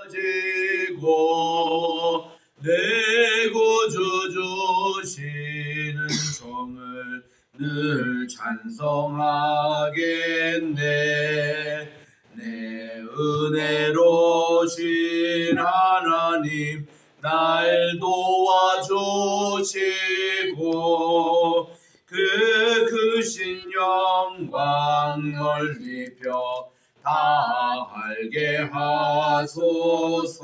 지고 내 구주 주시는 종을 늘 찬송하겠네. 내 은혜로신 하나님 날 도와주시고 그 크신 영광 널리 펴 다 알게 하소서.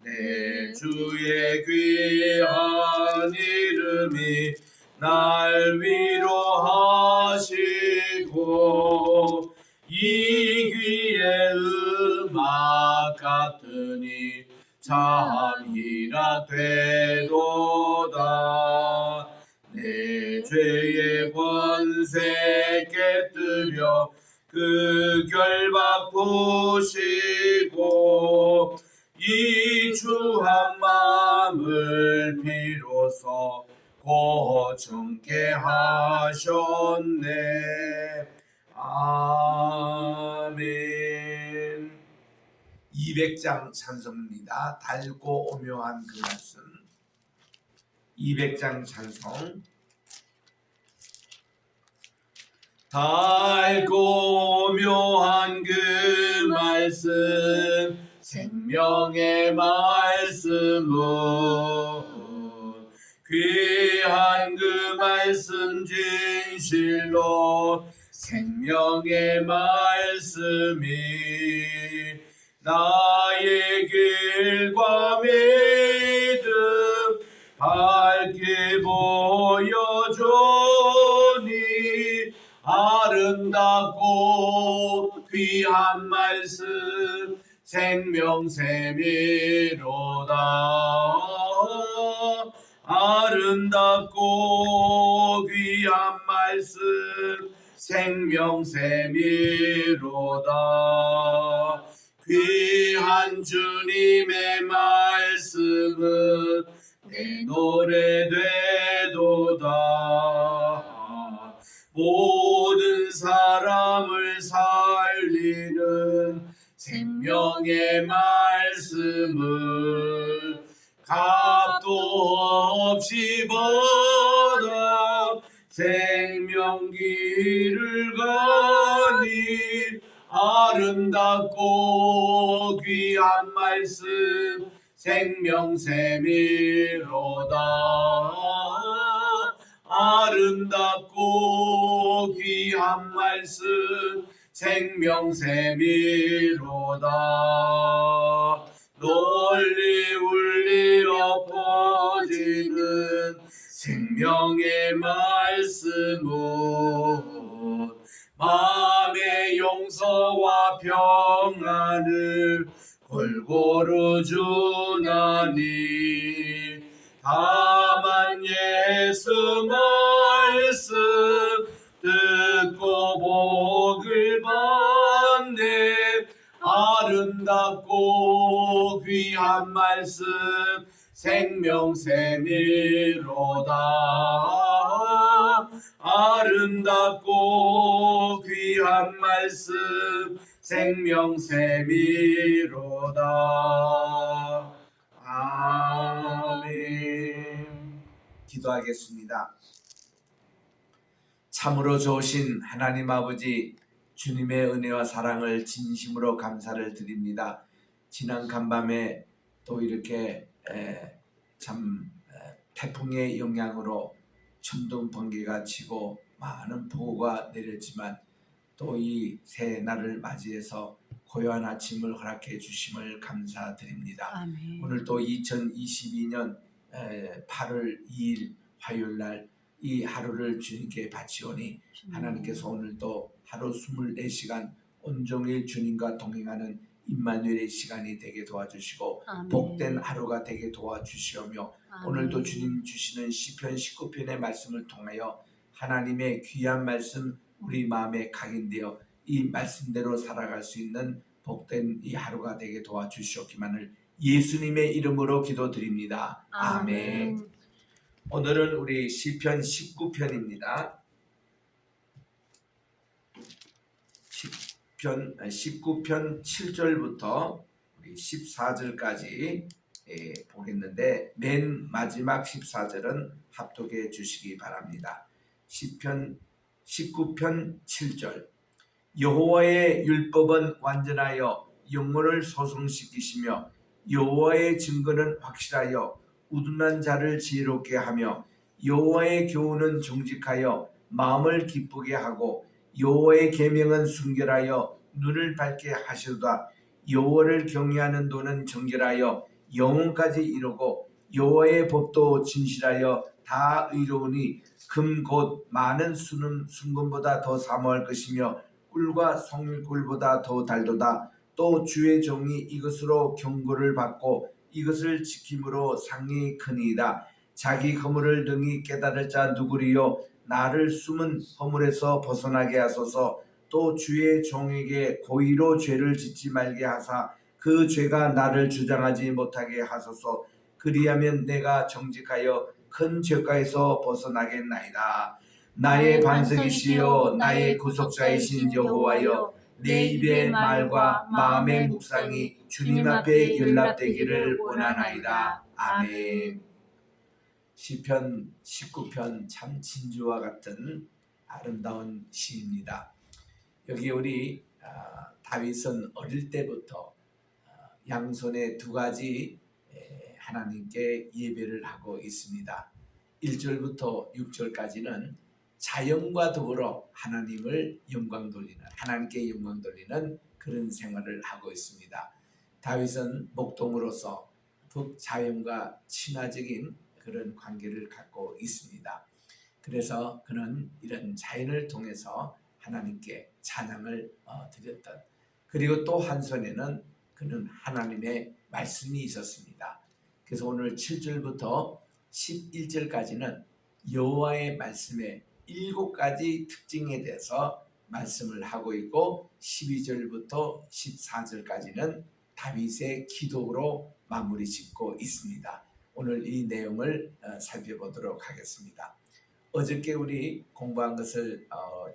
내 주의 귀한 이름이 날 위로하시고 이 귀의 음악 같으니 참 희락되도다. 내 죄의 권세 깨뜨려 그 결박 푸시고 이 주한 마음을 비로소 고정케 하셨네. 아멘. 200장 찬송입니다. 달고 오묘한 그 말씀. 200장 찬송. 달고 묘한 그 말씀, 생명의 말씀은 귀한 그 말씀 진실로 생명의 말씀이 나의 길과 믿음 밝게 보여주니 아름답고 귀한 말씀 생명샘이로다. 아름답고 귀한 말씀 생명샘이로다. 귀한 주님의 말씀은 내 노래 되도다. 모든 사람을 살리는 생명의 말씀을 값도 없이 받아 생명길을 가니 아름답고 귀한 말씀 생명샘이로다. 아름답고 귀한 말씀 생명샘이로다. 널리 울리어 퍼지는 생명의 말씀은 마음의 용서와 평안을 골고루 주나니 다만 예수 말씀 듣고 복을 받네. 아름답고 귀한 말씀 생명샘이로다. 아름답고 귀한 말씀 생명샘이로다. 아멘. 기도하겠습니다. 참으로 좋으신 하나님 아버지, 주님의 은혜와 사랑을 진심으로 감사를 드립니다. 지난 간밤에 또 이렇게 태풍의 영향으로 천둥 번개가 치고 많은 폭우가 내렸지만 또 이 새날을 맞이해서 고요한 아침을 허락해 주심을 감사드립니다. 아멘. 오늘 또 2022년 8월 2일 화요일날 이 하루를 주님께 바치오니 하나님께서 오늘 또 하루 24시간 온종일 주님과 동행하는 임마누엘의 시간이 되게 도와주시고 아멘. 복된 하루가 되게 도와주시오며 아멘. 오늘도 주님 주시는 시편 19편의 말씀을 통하여 하나님의 귀한 말씀 우리 마음에 각인되어 이 말씀대로 살아갈 수 있는 복된 이 하루가 되게 도와주시옵기만을 예수님의 이름으로 기도드립니다. 아멘. 오늘은 우리 시편 19편입니다. 시편 19편 7절부터 우리 14절까지 보겠는데 맨 마지막 14절은 합독해 주시기 바랍니다. 시편 19편 7절 여호와의 율법은 완전하여 영혼을 소성시키시며 여호와의 증거는 확실하여 우둔한 자를 지혜롭게 하며 여호와의 교훈은 정직하여 마음을 기쁘게 하고 여호와의 계명은 순결하여 눈을 밝게 하시도다. 여호와를 경외하는 도는 정결하여 영혼까지 이루고 여호와의 법도 진실하여 다 의로우니 금 곧 많은 순금보다 더 사모할 것이며 꿀과 송일꿀보다 더 달도다. 또 주의 종이 이것으로 경고를 받고 이것을 지킴으로 상이 크니이다. 자기 허물을 능히 깨달을 자 누구리요. 나를 숨은 허물에서 벗어나게 하소서. 또 주의 종에게 고의로 죄를 짓지 말게 하사 그 죄가 나를 주장하지 못하게 하소서. 그리하면 내가 정직하여 큰 죄가에서 벗어나겠나이다. 나의 반석이시여 나의 구속자이신 여호와여 내 입의 말과 마음의 묵상이 주님 앞에 연락되기를 원하나이다. 아멘. 시편 19편 참 진주와 같은 아름다운 시입니다. 여기 우리 다윗은 어릴 때부터 양손에 두 가지 하나님께 예배를 하고 있습니다. 1절부터 6절까지는 자연과 더불어 하나님을 영광 돌리는, 하나님께 영광 돌리는 그런 생활을 하고 있습니다. 다윗은 목동으로서 북자연과 친화적인 그런 관계를 갖고 있습니다. 그래서 그는 이런 자연을 통해서 하나님께 찬양을 드렸던, 그리고 또 한 손에는 그는 하나님의 말씀이 있었습니다. 그래서 오늘 7절부터 11절까지는 여호와의 말씀의 7가지 특징에 대해서 말씀을 하고 있고 12절부터 14절까지는 다윗의 기도로 마무리 짓고 있습니다. 오늘 이 내용을 살펴보도록 하겠습니다. 어저께 우리 공부한 것을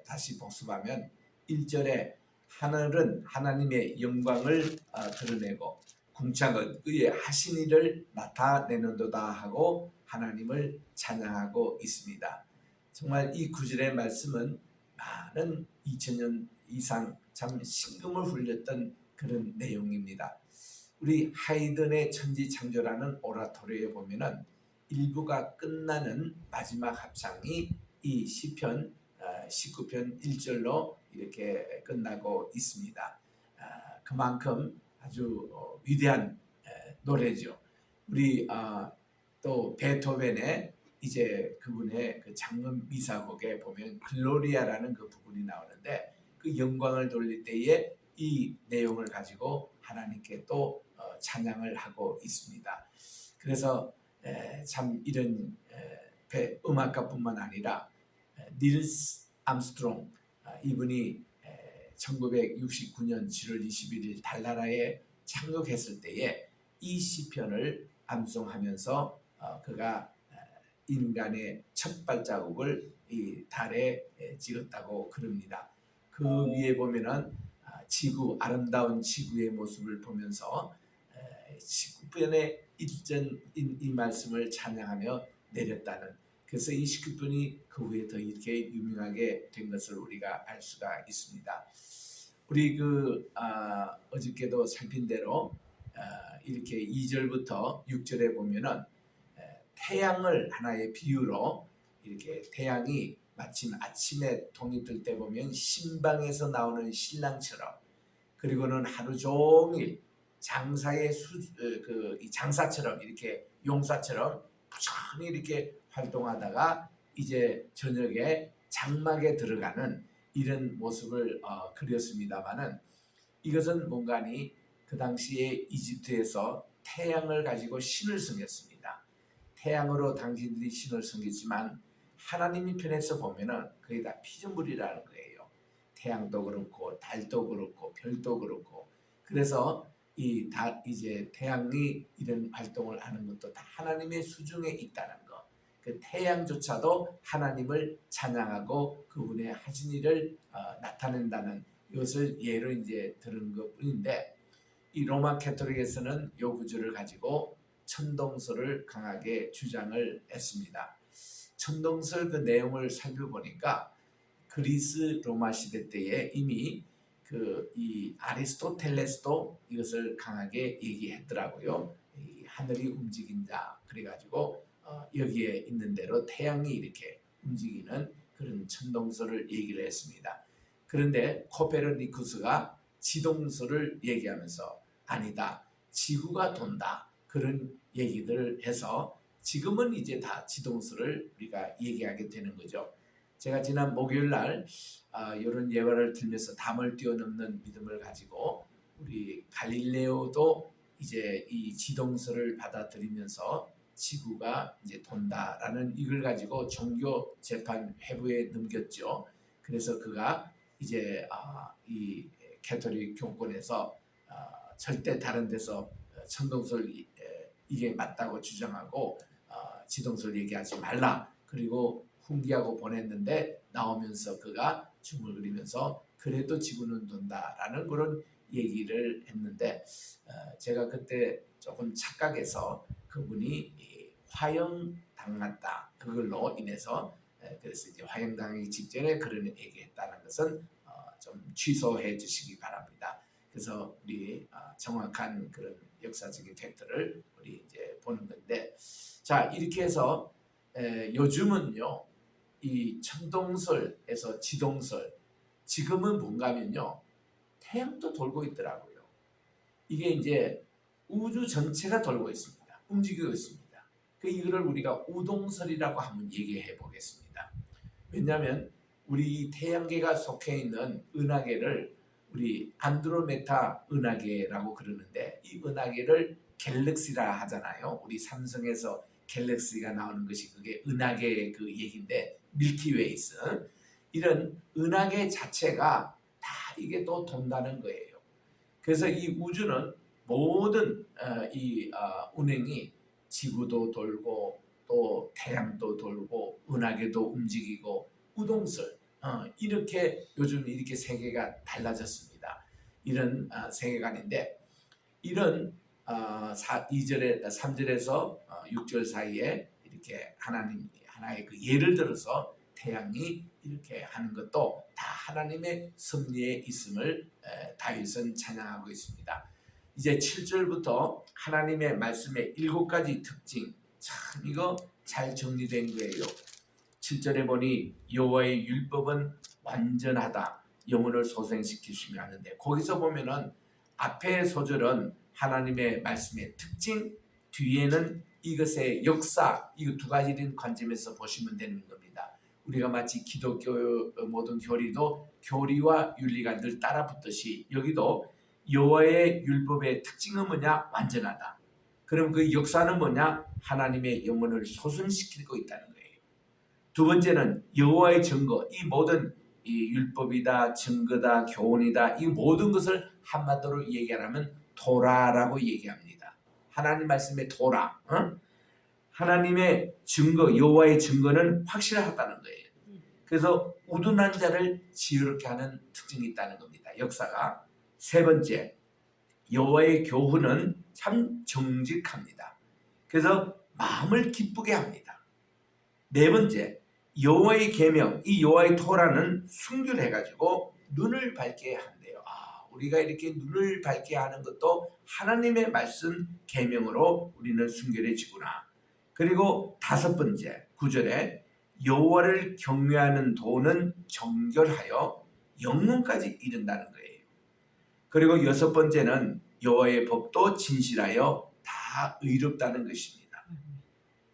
다시 복습하면 1절에 하늘은 하나님의 영광을 드러내고 궁창은 그의 하신 일을 나타내는도다 하고 하나님을 찬양하고 있습니다. 정말 이 구절의 말씀은 많은 2000년 이상 참 심금을 울렸던 그런 내용입니다. 우리 하이든의 천지창조라는 오라토리에 보면은 1부가 끝나는 마지막 합창이 이 시편 19편 1절로 이렇게 끝나고 있습니다. 그만큼 아주 위대한 노래죠. 우리 또 베토벤의 이제 그분의 그 장문 미사곡에 보면 글로리아라는 그 부분이 나오는데 그 영광을 돌릴 때에 이 내용을 가지고 하나님께 또 찬양을 하고 있습니다. 그래서 참 이런 음악가뿐만 아니라 닐스 암스트롱 이분이 1969년 7월 21일 달나라에 착륙했을 때에 이 시편을 암송하면서 그가 인간의 첫 발자국을 이 달에 찍었다고 그럽니다. 그 위에 보면은 지구, 아름다운 지구의 모습을 보면서 19편의 이 말씀을 찬양하며 내렸다는, 그래서 이 19편이 그 후에 더 이렇게 유명하게 된 것을 우리가 알 수가 있습니다. 우리 어저께도 살핀 대로 이렇게 2절부터 6절에 보면은 태양을 하나의 비유로, 이렇게 태양이 마침 아침에 동이 뜰 때 보면 신방에서 나오는 신랑처럼, 그리고는 하루 종일 장사의 장사처럼 이렇게 용사처럼 부지런히 이렇게 활동하다가 이제 저녁에 장막에 들어가는 이런 모습을 그렸습니다마는, 이것은 뭔가니 그 당시에 이집트에서 태양을 가지고 신을 섬겼습니다. 태양으로 당신들이 신을 섬겼지만 하나님의 편에서 보면은 그게 다 피조물이라는 거예요. 태양도 그렇고 달도 그렇고 별도 그렇고, 그래서 이제 태양이 이런 활동을 하는 것도 다 하나님의 수중에 있다는 것. 그 태양조차도 하나님을 찬양하고 그분의 하신 일을 나타낸다는 이것을 예로 이제 들은 것뿐인데, 이 로마 캐토릭에서는 요 구조를 가지고 천동설을 강하게 주장을 했습니다. 천동설 그 내용을 살펴보니까 그리스 로마 시대 때에 이미 이 아리스토텔레스도 이것을 강하게 얘기했더라고요. 이 하늘이 움직인다. 그래가지고 여기에 있는 대로 태양이 이렇게 움직이는 그런 천동설을 얘기를 했습니다. 그런데 코페르니쿠스가 지동설을 얘기하면서 아니다. 지구가 돈다. 그런 얘기들을 해서 지금은 이제 다 지동설을 우리가 얘기하게 되는 거죠. 제가 지난 목요일 날 이런 예화를 들면서 담을 뛰어넘는 믿음을 가지고 우리 갈릴레오도 이제 이 지동설을 받아들이면서 지구가 이제 돈다라는 이걸 가지고 종교 재판 회부에 넘겼죠. 그래서 그가 이제 이 캐톨릭 교권에서 절대 다른 데서 천동설 이게 맞다고 주장하고 지동설 얘기하지 말라. 그리고 훈계하고 보냈는데 나오면서 그가 춤을 그리면서 그래도 지구는 돈다라는 그런 얘기를 했는데 제가 그때 조금 착각해서 그분이 화형 당했다. 그걸로 인해서 그래서 이제 화형 당하기 직전에 그런 얘기했다는 것은 좀 취소해 주시기 바랍니다. 그래서 우리 정확한 그런 역사적인 팩트를 우리 이제 보는 건데, 자 이렇게 해서 요즘은요 이 천동설에서 지동설 지금은 뭔가 하면요 태양도 돌고 있더라고요. 이게 이제 우주 전체가 돌고 있습니다. 움직이고 있습니다. 이거를 우리가 우동설이라고 한번 얘기해 보겠습니다. 왜냐하면 우리 태양계가 속해 있는 은하계를 우리 안드로메다 은하계라고 그러는데 이 은하계를 갤럭시라 하잖아요. 우리 삼성에서 갤럭시가 나오는 것이 그게 은하계의 그 얘기인데 밀키웨이스 이런 은하계 자체가 다 이게 또 돈다는 거예요. 그래서 이 우주는 모든 이 운행이 지구도 돌고 또 태양도 돌고 은하계도 움직이고 우동설 이렇게 요즘 이렇게 세계가 달라졌습니다. 이런 세계관인데 이런 2절에 3절에서 6절 사이에 이렇게 하나의 그 예를 들어서 태양이 이렇게 하는 것도 다 하나님의 섭리에 있음을 다윗은 찬양하고 있습니다. 이제 7절부터 하나님의 말씀의 7가지 특징 참 이거 잘 정리된 거예요. 7절에 보니 여호와의 율법은 완전하다 영혼을 소생시키시며 하는데 거기서 보면은 앞에 소절은 하나님의 말씀의 특징 뒤에는 이것의 역사 이 두 가지인 관점에서 보시면 되는 겁니다. 우리가 마치 기독교 모든 교리도 교리와 윤리가 늘 따라붙듯이 여기도 여호와의 율법의 특징은 뭐냐? 완전하다. 그럼 그 역사는 뭐냐? 하나님의 영혼을 소생시키고 있다는 거예요. 두 번째는 여호와의 증거 이 모든 이 율법이다 증거다 교훈이다 이 모든 것을 한마디로 얘기하면 토라라고 얘기합니다. 하나님 말씀의 토라 하나님의 증거 여호와의 증거는 확실하다는 거예요. 그래서 우둔한 자를 지혜롭게 하는 특징이 있다는 겁니다. 역사가. 세 번째 여호와의 교훈은 참 정직합니다. 그래서 마음을 기쁘게 합니다. 네 번째 여호와의 계명 이 여호와의 토라는 순결해가지고 눈을 밝게 한대요. 우리가 이렇게 눈을 밝게 하는 것도 하나님의 말씀 계명으로 우리는 순결해지구나. 그리고 다섯 번째 9절에 여호와를 경외하는 도는 정결하여 영문까지 이른다는 거예요. 그리고 여섯 번째는 여호와의 법도 진실하여 다 의롭다는 것입니다.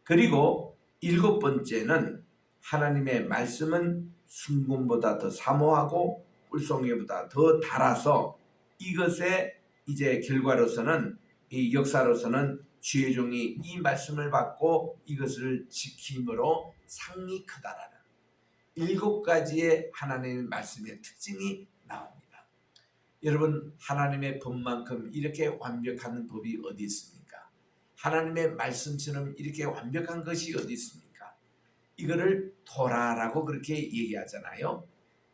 그리고 일곱 번째는 하나님의 말씀은 순금보다 더 사모하고 꿀송이보다 더 달아서 이것의 이제 결과로서는 이 역사로서는 주의 종이 이 말씀을 받고 이것을 지킴으로 상이 크다라는 일곱 가지의 하나님의 말씀의 특징이 나옵니다. 여러분 하나님의 법만큼 이렇게 완벽한 법이 어디 있습니까? 하나님의 말씀처럼 이렇게 완벽한 것이 어디 있습니까? 이거를 토라라고 그렇게 얘기하잖아요.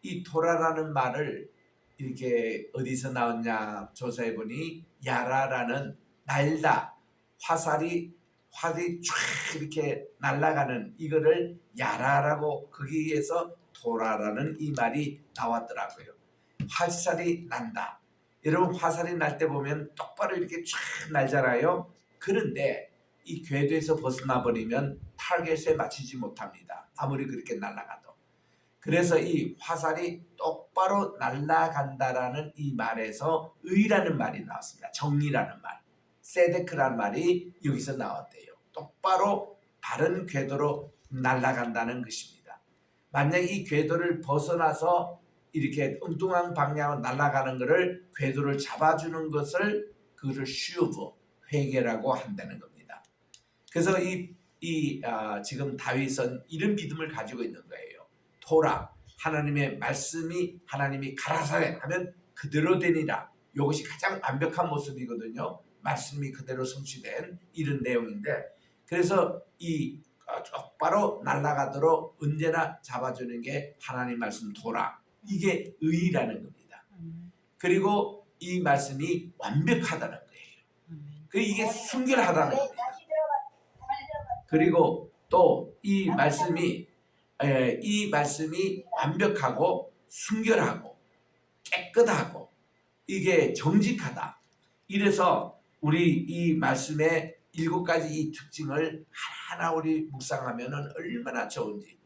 이 토라라는 말을 이렇게 어디서 나왔냐 조사해 보니 야라라는 날다 화살이 쫙 이렇게 날아가는 이거를 야라라고 거기에서 도라라는 이 말이 나왔더라고요. 화살이 난다. 여러분 화살이 날 때 보면 똑바로 이렇게 쫙 날잖아요. 그런데 이 궤도에서 벗어나 버리면 타겟에 맞추지 못합니다. 아무리 그렇게 날아가도. 그래서 이 화살이 똑바로 날아간다라는 이 말에서 의라는 말이 나왔습니다. 정의라는 말. 세데크라는 말이 여기서 나왔대요. 똑바로 바른 궤도로 날아간다는 것입니다. 만약 이 궤도를 벗어나서 이렇게 엉뚱한 방향으로 날아가는 것을 궤도를 잡아주는 것을 그것을 슈브, 회개라고 한다는 겁니다. 그래서 지금 다윗은 이런 믿음을 가지고 있는 거예요. 토라, 하나님의 말씀이 하나님이 가라사대 하면 그대로 되니라. 이것이 가장 완벽한 모습이거든요. 말씀이 그대로 성취된 이런 내용인데 그래서 이 똑바로 날아가도록 언제나 잡아주는 게 하나님 말씀 토라. 이게 의라는 겁니다. 그리고 이 말씀이 완벽하다는 거예요. 이게 순결하다는 겁니다. 그리고 또 이 말씀이 완벽하고 순결하고 깨끗하고 이게 정직하다. 이래서 우리 이 말씀의 7가지 이 특징을 하나하나 우리 묵상하면 얼마나 좋은지.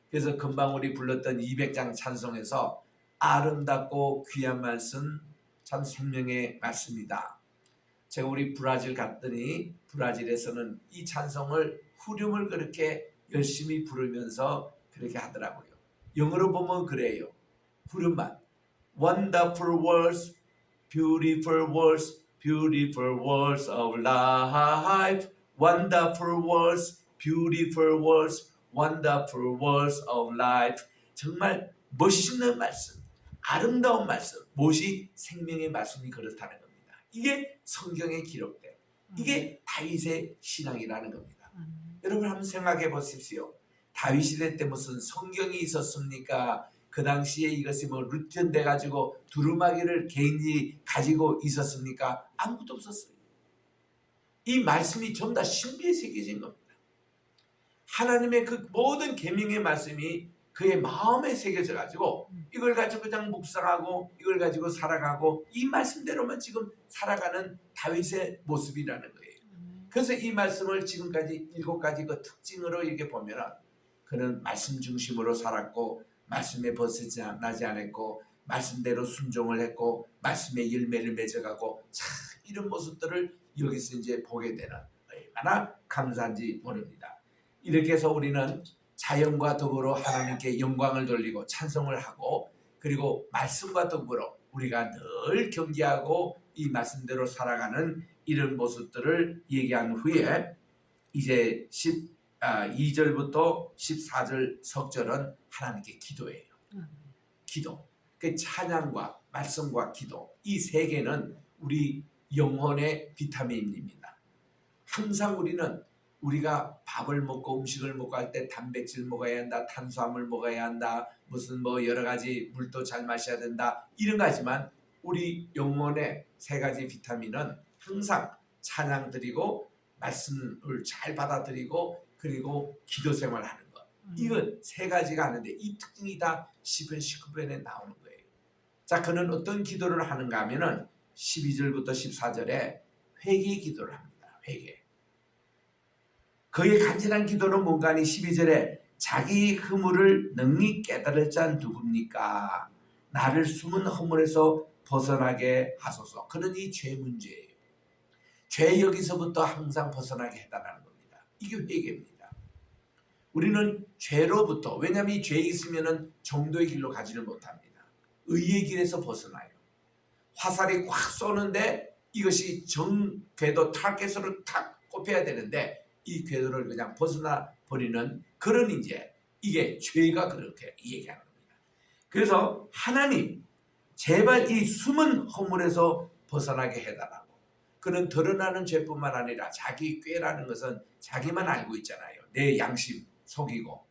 그래서 금방 우리 불렀던 200장 찬송에서 아름답고 귀한 말씀 참 생명의 말씀이다. 제가 우리 브라질 갔더니 브라질에서는 이 찬송을 후렴을 그렇게 열심히 부르면서 그렇게 하더라고요. 영어로 보면 그래요. 후렴만 Wonderful words, beautiful words, beautiful words of life. Wonderful words, beautiful words, wonderful words of life. 정말 멋있는 말씀, 아름다운 말씀, 무엇이 생명의 말씀이 그렇다는 겁니다. 이게 성경에 기록된 이게 다윗의 신앙이라는 겁니다. 여러분 한번 생각해 보십시오. 다윗 시대 때 무슨 성경이 있었습니까? 그 당시에 이것이 뭐 루틴돼 가지고 두루마기를 개인이 가지고 있었습니까? 아무것도 없었어요. 이 말씀이 전부 다 신비에 새겨진 겁니다. 하나님의 그 모든 계명의 말씀이 그의 마음에 새겨져 가지고 이걸 가지고 그냥 묵상하고 이걸 가지고 살아가고 이 말씀대로만 지금 살아가는 다윗의 모습이라는 거예요. 그래서 이 말씀을 지금까지 7가지 그 특징으로 이렇게 보면 그는 말씀 중심으로 살았고 말씀에 벗어나지 않았고 말씀대로 순종을 했고 말씀의 열매를 맺어가고 참 이런 모습들을 여기서 이제 보게 되는 얼마나 감사한지 모릅니다. 이렇게 해서 우리는 자연과 더불어 하나님께 영광을 돌리고 찬송을 하고 그리고 말씀과 더불어 우리가 늘 경계하고 이 말씀대로 살아가는 이런 모습들을 얘기한 후에 이제 2절부터 14절 석절은 하나님께 기도예요. 기도. 그 찬양과 말씀과 기도 이 세 개는 우리 영혼의 비타민입니다. 항상 우리가 밥을 먹고 음식을 먹고 할 때 단백질 먹어야 한다, 탄수화물 먹어야 한다, 무슨 뭐 여러 가지 물도 잘 마셔야 된다 이런 거지만 우리 영혼의 3가지 비타민은 항상 찬양 드리고 말씀을 잘 받아들이고 그리고 기도 생활하는 것. 이건 3가지가 하는데 이 특징이 다 시편 19편에 나오는 거예요. 자, 그는 어떤 기도를 하는가 하면은 12절부터 14절에 회개 기도를 합니다. 회개. 그의 간절한 기도는 뭔가 하니 12절에 자기 허물을 능히 깨달을 자 누굽니까? 나를 숨은 허물에서 벗어나게 하소서. 그는 이 죄 문제예요. 죄 여기서부터 항상 벗어나게 해달라는 겁니다. 이게 회개입니다. 우리는 죄로부터 왜냐하면 이 죄에 있으면 정도의 길로 가지를 못합니다. 의의 길에서 벗어나요. 화살이 확 쏘는데 이것이 궤도 타겟으로 탁 꼽혀야 되는데 이 궤도를 그냥 벗어나 버리는 그런 이게 죄가 그렇게 얘기하는 겁니다. 그래서 하나님 제발 이 숨은 허물에서 벗어나게 해달라고. 그는 드러나는 죄뿐만 아니라 자기 꾀라는 것은 자기만 알고 있잖아요. 내 양심 속이고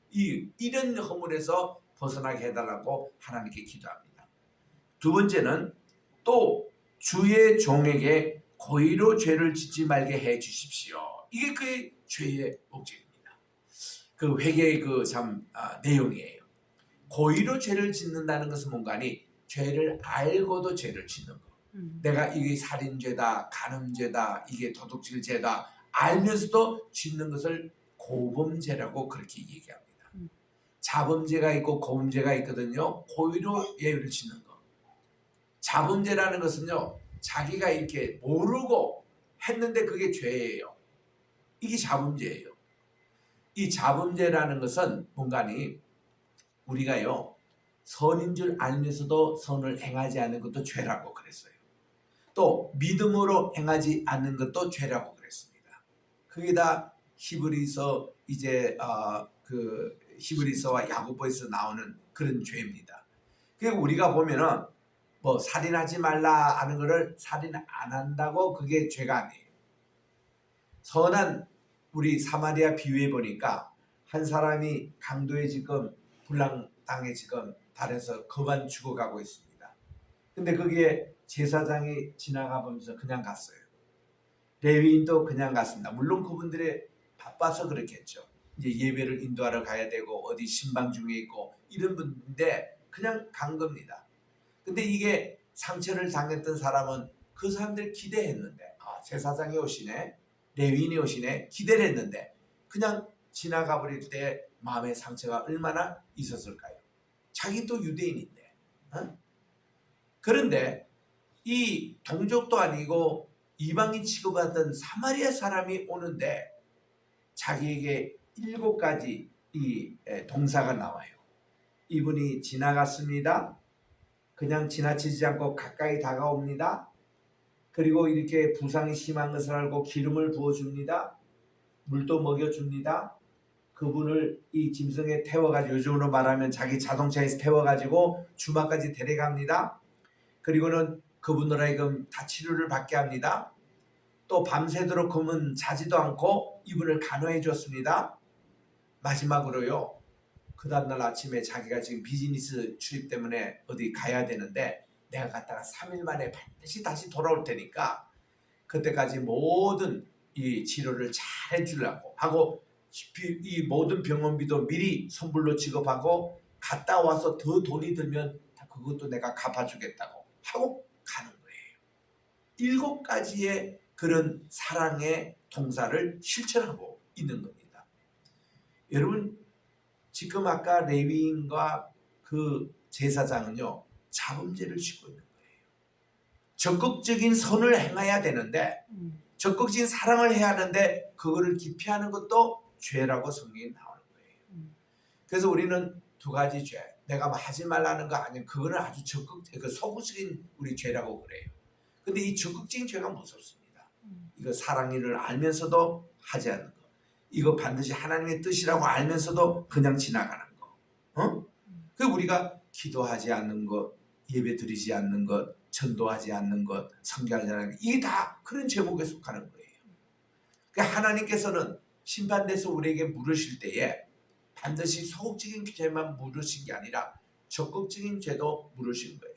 이런 허물에서 벗어나게 해달라고 하나님께 기도합니다. 두 번째는 또 주의 종에게 고의로 죄를 짓지 말게 해 주십시오. 이게 그 죄의 목적입니다. 그 회개의 내용이에요. 고의로 죄를 짓는다는 것은 뭔가니 죄를 알고도 죄를 짓는 거. 내가 이게 살인죄다, 간음죄다, 이게 도둑질죄다 알면서도 짓는 것을 고범죄라고 그렇게 얘기합니다. 자범죄가 있고 고범죄가 있거든요. 고의로 예를 짓는 거. 자범죄라는 것은요, 자기가 이렇게 모르고 했는데 그게 죄예요. 이게 자범죄예요. 이 자범죄라는 것은 뭔가니 우리가요, 선인 줄 알면서도 선을 행하지 않는 것도 죄라고 그랬어요. 또 믿음으로 행하지 않는 것도 죄라고 그랬습니다. 그게 다 히브리서 히브리서와 야고보에서 나오는 그런 죄입니다. 그리고 우리가 보면은 뭐 살인하지 말라 하는 거를 살인 안 한다고 그게 죄가 아니에요. 선한 우리 사마리아 비유해 보니까 한 사람이 강도에 지금 불량당에 지금 달에서 그만 죽어가고 있습니다. 근데 거기에 제사장이 지나가 보면서 그냥 갔어요. 레위인도 그냥 갔습니다. 물론 그분들이 바빠서 그렇겠죠. 이제 예배를 인도하러 가야 되고 어디 신방 중에 있고 이런 분인데 그냥 간 겁니다. 근데 이게 상처를 당했던 사람은 그 사람들이 기대했는데 제사장이 오시네, 레위인이 오시네 기대를 했는데 그냥 지나가 버릴 때 마음의 상처가 얼마나 있었을까요? 자기도 유대인인데. 그런데 이 동족도 아니고 이방인 취급하던 사마리아 사람이 오는데 자기에게 7가지 이 동사가 나와요. 이분이 지나갔습니다. 그냥 지나치지 않고 가까이 다가옵니다. 그리고 이렇게 부상이 심한 것을 알고 기름을 부어줍니다. 물도 먹여줍니다. 그분을 이 짐승에 태워가지고, 요즘으로 말하면 자기 자동차에서 태워가지고 주마까지 데려갑니다. 그리고는 그분으로 하여금 다 치료를 받게 합니다. 또 밤새도록 그분 자지도 않고 이분을 간호해 줬습니다. 마지막으로요, 그 다음날 아침에 자기가 지금 비즈니스 출입 때문에 어디 가야 되는데 내가 갔다가 3일 만에 반드시 다시 돌아올 테니까 그때까지 모든 이 치료를 잘 해주려고 하고 이 모든 병원비도 미리 선불로 지급하고 갔다 와서 더 돈이 들면 그것도 내가 갚아주겠다고 하고 가는 거예요. 7가지의 그런 사랑의 동사를 실천하고 있는 겁니다. 여러분, 지금 아까 레위인과 그 제사장은요, 자범죄를 짓고 있는 거예요. 적극적인 선을 행해야 되는데 적극적인 사랑을 해야 하는데 그거를 기피하는 것도 죄라고 성경에 나오는 거예요. 그래서 우리는 2가지 죄, 내가 하지 말라는 거 아니면 그거는 아주 소극적인 우리 죄라고 그래요. 근데 이 적극적인 죄가 무섭습니다. 이거 사랑을 알면서도 하지 않는 거, 이거 반드시 하나님의 뜻이라고 알면서도 그냥 지나가는 거. 그 우리가 기도하지 않는 것, 예배 드리지 않는 것, 전도하지 않는 것, 선교하지 않는 것, 이게 다 그런 제목에 속하는 거예요. 그러니까 하나님께서는 심판대에서 우리에게 물으실 때에 반드시 소극적인 죄만 물으신 게 아니라 적극적인 죄도 물으신 거예요.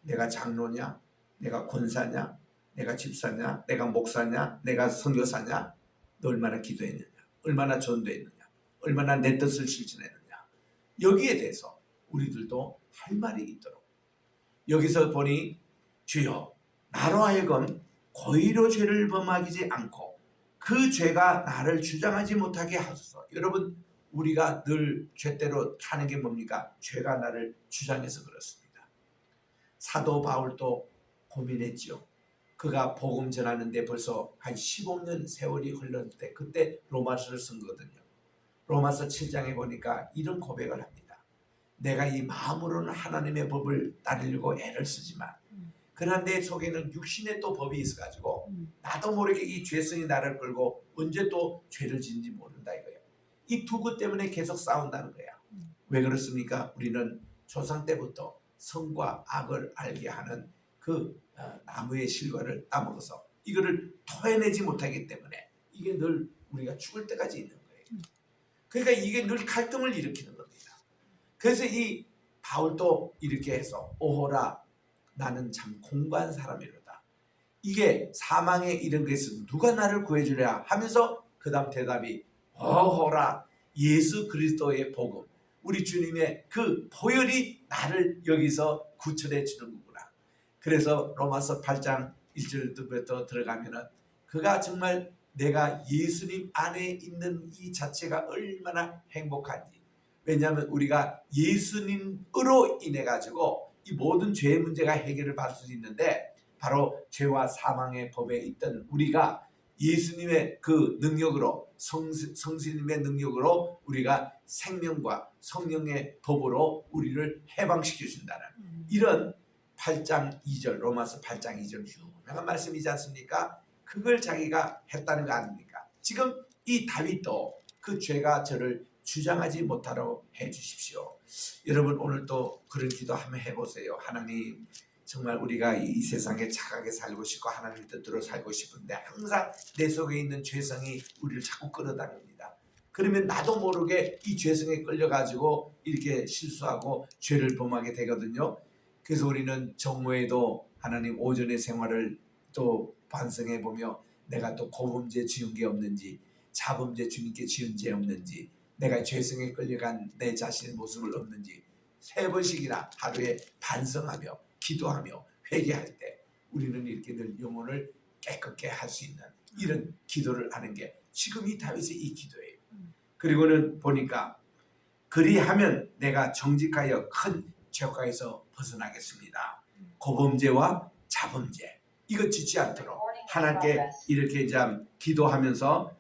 내가 장로냐? 내가 권사냐? 내가 집사냐? 내가 목사냐? 내가 선교사냐? 너 얼마나 기도했느냐? 얼마나 전도했느냐? 얼마나 내 뜻을 실천했느냐? 여기에 대해서 우리들도 할 말이 있도록, 여기서 보니 주여 나로 하여금 고의로 죄를 범하지 않고 그 죄가 나를 주장하지 못하게 하소서. 여러분, 우리가 늘 죄대로 타는 게 뭡니까? 죄가 나를 주장해서 그렇습니다. 사도 바울도 고민했지요. 그가 복음 전하는데 벌써 한 15년 세월이 흘렀을 때 그때 로마서를 쓴 거거든요. 로마서 7장에 보니까 이런 고백을 합니다. 내가 이 마음으로는 하나님의 법을 따르려고 애를 쓰지만 그러나 내 속에는 육신의 또 법이 있어가지고 나도 모르게 이 죄성이 나를 끌고 언제 또 죄를 짓는지 모른다 이거예요. 이 두 것 때문에 계속 싸운다는 거야. 왜 그렇습니까? 우리는 조상 때부터 선과 악을 알게 하는 그 나무의 실과를 따먹어서 이거를 토해내지 못하기 때문에 이게 늘 우리가 죽을 때까지 있는 거예요. 그러니까 이게 늘 갈등을 일으키는 겁니다. 그래서 이 바울도 이렇게 해서 오호라 나는 참 공고한 사람이로다. 이게 사망에 이른 것은 누가 나를 구해주랴 하면서 그 다음 대답이 어허라 예수 그리스도의 복음, 우리 주님의 그 보혈이 나를 여기서 구출해 주는 거구나. 그래서 로마서 8장 1절부터 들어가면은 그가 정말 내가 예수님 안에 있는 이 자체가 얼마나 행복한지. 왜냐하면 우리가 예수님으로 인해 가지고 이 모든 죄의 문제가 해결을 받을 수 있는데, 바로 죄와 사망의 법에 있던 우리가 예수님의 그 능력으로, 성신님의 능력으로 우리가 생명과 성령의 법으로 우리를 해방시켜 준다는 이런 8장 2절, 로마서 8장 2절 유명한 말씀이지 않습니까? 그걸 자기가 했다는 거 아닙니까? 지금 이 다윗도 그 죄가 저를 주장하지 못하도록 해주십시오. 여러분 오늘 또 그런 기도 한번 해보세요. 하나님, 정말 우리가 이 세상에 착하게 살고 싶고 하나님 뜻대로 살고 싶은데 항상 내 속에 있는 죄성이 우리를 자꾸 끌어당깁니다. 그러면 나도 모르게 이 죄성에 끌려가지고 이렇게 실수하고 죄를 범하게 되거든요. 그래서 우리는 정오에도 하나님 오전의 생활을 또 반성해 보며 내가 또 고범죄 지은 게 없는지, 자범죄 주님께 지은 죄 없는지, 내가 죄성에 끌려간 내 자신의 모습을 없는지 3번씩이나 하루에 반성하며 기도하며 회개할 때 우리는 이렇게 늘 영혼을 깨끗게 할 수 있는 이런 기도를 하는 게 지금 이 다윗의 이 기도예요. 그리고는 보니까 그리하면 내가 정직하여 큰 죄악에서 벗어나겠습니다. 고범죄와 자범죄 이거 짓지 않도록 하나님께 이렇게 좀 기도하면서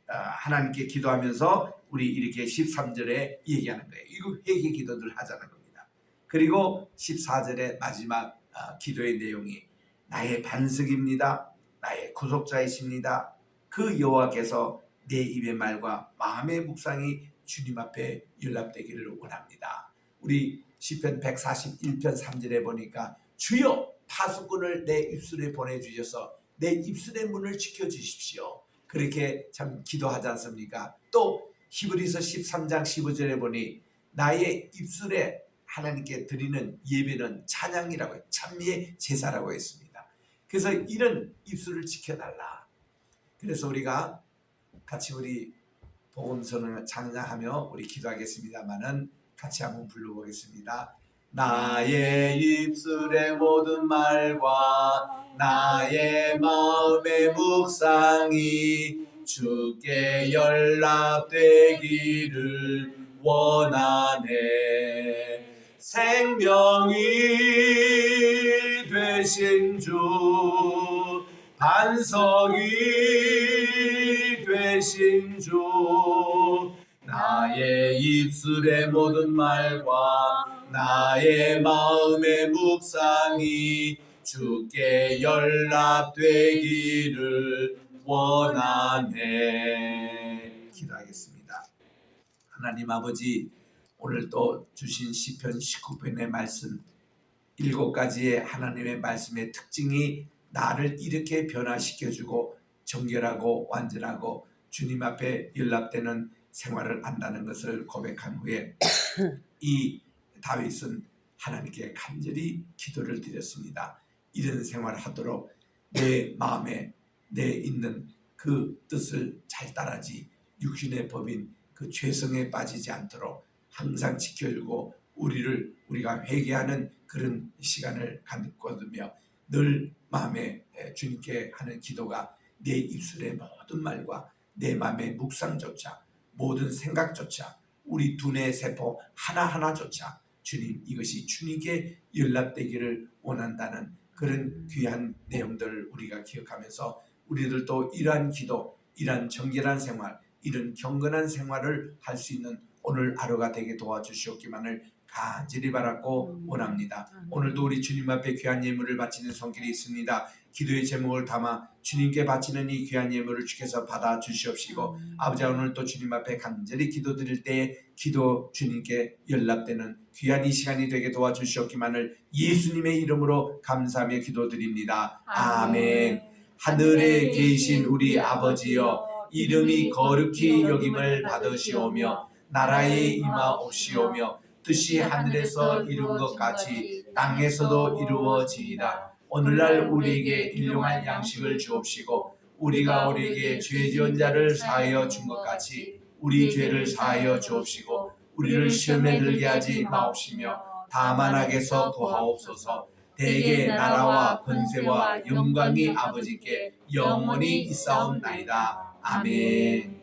하나님께 기도하면서 우리 이렇게 13절에 얘기하는 거예요. 이거 회개 기도들 하자는 겁니다. 그리고 14절의 마지막 기도의 내용이 나의 반석입니다. 나의 구속자이십니다. 그 여호와께서 내 입의 말과 마음의 묵상이 주님 앞에 연락되기를 원합니다. 우리 시편 141편 3절에 보니까 주여 파수꾼을 내 입술에 보내주셔서 내 입술의 문을 지켜주십시오. 그렇게 참 기도하지 않습니까? 또 히브리서 13장 15절에 보니 나의 입술에 하나님께 드리는 예배는 찬양이라고 해요. 찬미의 제사라고 했습니다. 그래서 이런 입술을 지켜달라. 그래서 우리가 같이 우리 복음서는 찬양하며 우리 기도하겠습니다만은 같이 한번 불러보겠습니다. 나의 입술의 모든 말과 나의 마음의 묵상이 주께 연락되기를 원하네. 생명이 되신 주, 반석이 되신 주, 나의 입술의 모든 말과 나의 마음의 묵상이 주께 연락되기를 원하네. 기도하겠습니다. 하나님 아버지, 오늘 또 주신 시편 19편의 말씀 7가지의 하나님의 말씀의 특징이 나를 이렇게 변화시켜주고 정결하고 완전하고 주님 앞에 연락되는 생활을 한다는 것을 고백한 후에 이 다윗은 하나님께 간절히 기도를 드렸습니다. 이런 생활을 하도록 내 마음에 내 있는 그 뜻을 잘 따라지 육신의 법인 그 죄성에 빠지지 않도록 항상 지켜주고 우리가 회개하는 그런 시간을 갖거든요. 늘 마음에 주님께 하는 기도가 내 입술의 모든 말과 내 마음의 묵상조차 모든 생각조차 우리 두뇌 세포 하나하나조차 주님 이것이 주님께 연락되기를 원한다는 그런 귀한 내용들을 우리가 기억하면서 우리들도 이러한 기도, 이러한 정결한 생활, 이런 경건한 생활을 할 수 있는 오늘 하루가 되게 도와주시옵기만을 간절히 바랐고 원합니다. 오늘도 우리 주님 앞에 귀한 예물을 바치는 손길이 있습니다. 기도의 제목을 담아 주님께 바치는 이 귀한 예물을 주께서 받아 주시옵시고 아버지 오늘 또 주님 앞에 간절히 기도드릴 때에 기도 주님께 연락되는 귀한 이 시간이 되게 도와주시옵기만을 예수님의 이름으로 감사하며 기도드립니다. 아멘. 하늘에 계신 우리 아버지여 이름이 거룩히 여김을 받으시오며 나라에 임하옵시오며 뜻이 하늘에서 이룬 것 같이 땅에서도 이루어지이다. 오늘날 우리에게 일용할 양식을 주옵시고 우리가 우리에게 죄 지은 자를 사하여 준 것 같이 우리 죄를 사하여 주옵시고 우리를 시험에 들게 하지 마옵시며 다만 악에서 구하옵소서. 대개 나라와 권세와 영광이 아버지께 영원히 있사옵나이다. 아멘.